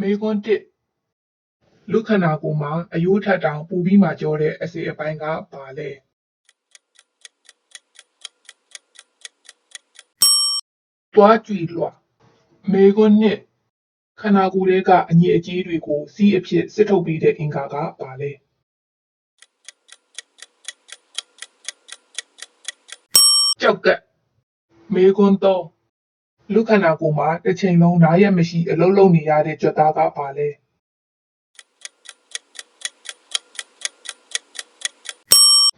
မေကွန်းတစ်လူခန္ဓာကိုယ်မှာအယိုးထက်တောင်ပူပြီးမှကြောတဲ့အစေအပိုင်းကပါလဲတွားကြွေလွှတ်မေကွန်းနှစ်ခန္ဓာကိုယ်ရဲ့ကအညစ်အကြေးတွေကိုစီးအဖြစ်စစ်ထုတ်ပေးတဲ့အင်္ဂါကပါလဲကြောက်ကက်မေကွန်းသုံးလူခန္ဓာကိုယ်မှာတစ်ချိန်လုံးနားရက်မရှိအလုံးလုံးနေရတဲ့ကြွက်သားကပါလဲ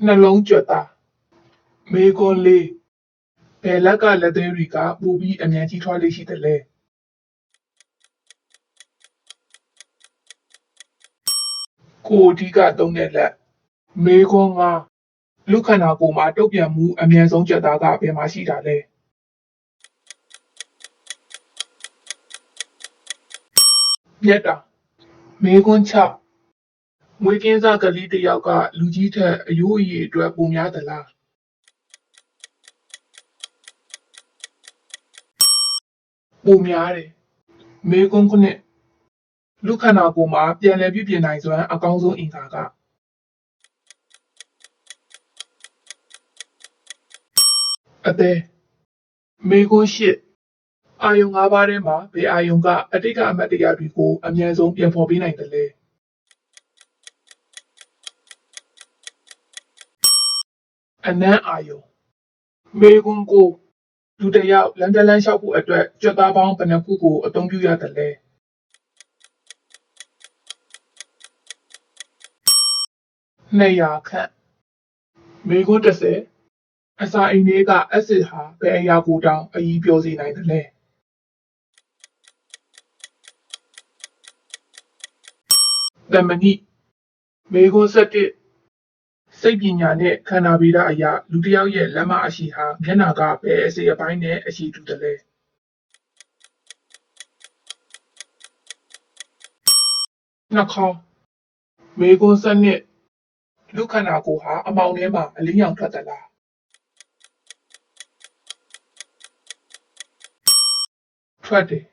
နှလုံးကြွက်သားမေကွန်းလေးဘယ်လက်ကလက်သေးတွေကပူပြီးအမြန်ကြီးထွားလေးရှိတယ်လဲကိုအဓိကသုံးတဲ့လက်မေကွန်းကလူခန္ဓာကိုယ်မှာတုတ်ပြန်မှုအမြန်ဆုံးကြွက်သားကဘယ်မှာရှိတာလဲမြတ်တာမေကွန်း6မွေးကင်းစကလေးတစ်ယောက်ကလူကြီးထက်အယိုးအရေအတွက်ပိုများသလားပိုများတယ်မေကွန်း9လူခန္ဓာကိုယ်မှာပြန်လည်ပြုပြင်နိုင်စွမ်းအကောင်းဆုံးအင်္ဂါကအသေးမေကွန်း8အာယုံ၅ပါးထဲမှာဘယ်အာယုံကအတိတ်ကအမှတ်တရတွေကိုအမြန်ဆုံးပြန်ဖော်ပေးနိုင်တယ်လဲအနံ့အာယုံမေကွန်း9လူတစ်ယောက်လမ်းတစ်လမ်းလျှောက်ဖို့အတွက်ကြွက်သားပေါင်းဘယ်နှခုကိုအသုံးပြုရတယ်လဲ200ခန့်မေကွန်း10အစာအိမ်တွေကအက်ဆစ်ဟာဘယ်အရာကိုတောင်အကြီးပြောစေနိုင်တယ်လဲတမဏိမေကွန်း17စိတ်ပညာနဲ့ခန္ဓာဗေဒအရာလူတစ်ယောက်ရဲ့လက်မအရှိဟာမျက်နှာကဘယ်အစိအပိုင်းနဲ့အရှိတူတယ်လဲနှာခေါင်းမေကွန်း12လူခန္ဓာကိုယ်ဟာအမောင်ထဲမှာအလင်းရောင်ထွက်သလားထွက်တယ်